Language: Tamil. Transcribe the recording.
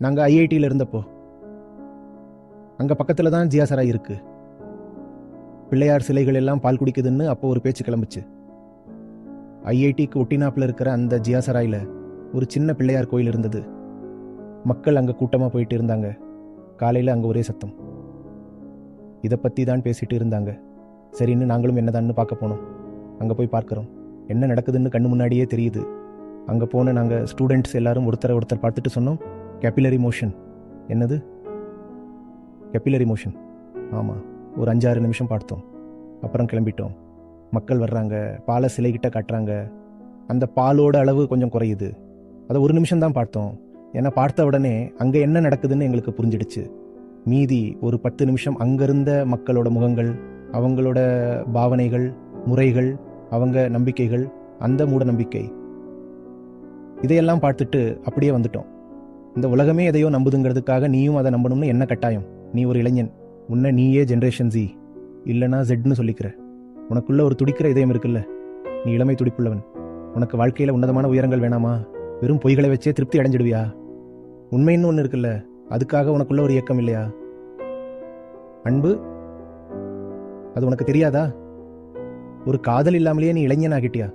நாங்கள் ஐஐடியில் இருந்தப்போ அங்கே பக்கத்தில் தான் ஜியாசராய் இருக்கு. பிள்ளையார் சிலைகள் எல்லாம் பால் குடிக்குதுன்னு அப்போ ஒரு பேச்சு கிளம்புச்சு. ஐஐடிக்கு ஒட்டினாப்பில் இருக்கிற அந்த ஜியாசராயில் ஒரு சின்ன பிள்ளையார் கோயில் இருந்தது. மக்கள் அங்கே கூட்டமாக போயிட்டு இருந்தாங்க. காலையில் அங்கே ஒரே சத்தம். இதை பற்றி தான் பேசிட்டு இருந்தாங்க. சரின்னு நாங்களும் என்னதான்னு பார்க்க போனோம். அங்கே போய் பார்க்குறோம். என்ன நடக்குதுன்னு கண்ணு முன்னாடியே தெரியுது. அங்கே போன நாங்கள் ஸ்டூடெண்ட்ஸ் எல்லாரும் ஒருத்தர் பார்த்துட்டு சொன்னோம், கேபிலரி மோஷன். என்னது கேபிலரி மோஷன்? ஆமாம், ஒரு 5-6 நிமிஷம் பார்த்தோம். அப்புறம் கிளம்பிட்டோம். மக்கள் வர்றாங்க, பாலை சிலைகிட்ட காட்டுறாங்க. அந்த பாலோட அளவு கொஞ்சம் குறையுது. அதை 1 நிமிஷம் தான் பார்த்தோம். ஏன்னா பார்த்த உடனே அங்கே என்ன நடக்குதுன்னு எங்களுக்கு புரிஞ்சிடுச்சு. மீதி ஒரு 10 நிமிஷம் அங்கிருந்த மக்களோட முகங்கள், அவங்களோட பாவனைகள், முறைகள், அவங்க நம்பிக்கைகள், அந்த மூட நம்பிக்கை, இதையெல்லாம் பார்த்துட்டு அப்படியே வந்துட்டோம். இந்த உலகமே எதையோ நம்புதுங்கிறதுக்காக நீயும் அதை நம்பணும்னு என்ன கட்டாயம்? நீ ஒரு இளைஞன். உன்னை நீயே ஜென்ரேஷன் ஜி இல்லைனா ஜெட்னு சொல்லிக்கிற. உனக்குள்ள ஒரு துடிக்கிற இதயம் இருக்குல்ல. நீ இளமை துடிப்புள்ளவன். உனக்கு வாழ்க்கையில் உன்னதமான உயரங்கள் வேணாமா? வெறும் பொய்களை வச்சே திருப்தி அடைஞ்சிடுவியா? உண்மைன்னு ஒன்று இருக்குல்ல, அதுக்காக உனக்குள்ள ஒரு இயக்கம் இல்லையா? அன்பு, அது உனக்கு தெரியாதா? ஒரு காதல் இல்லாமலேயே நீ இளைஞன் ஆகிட்டியா?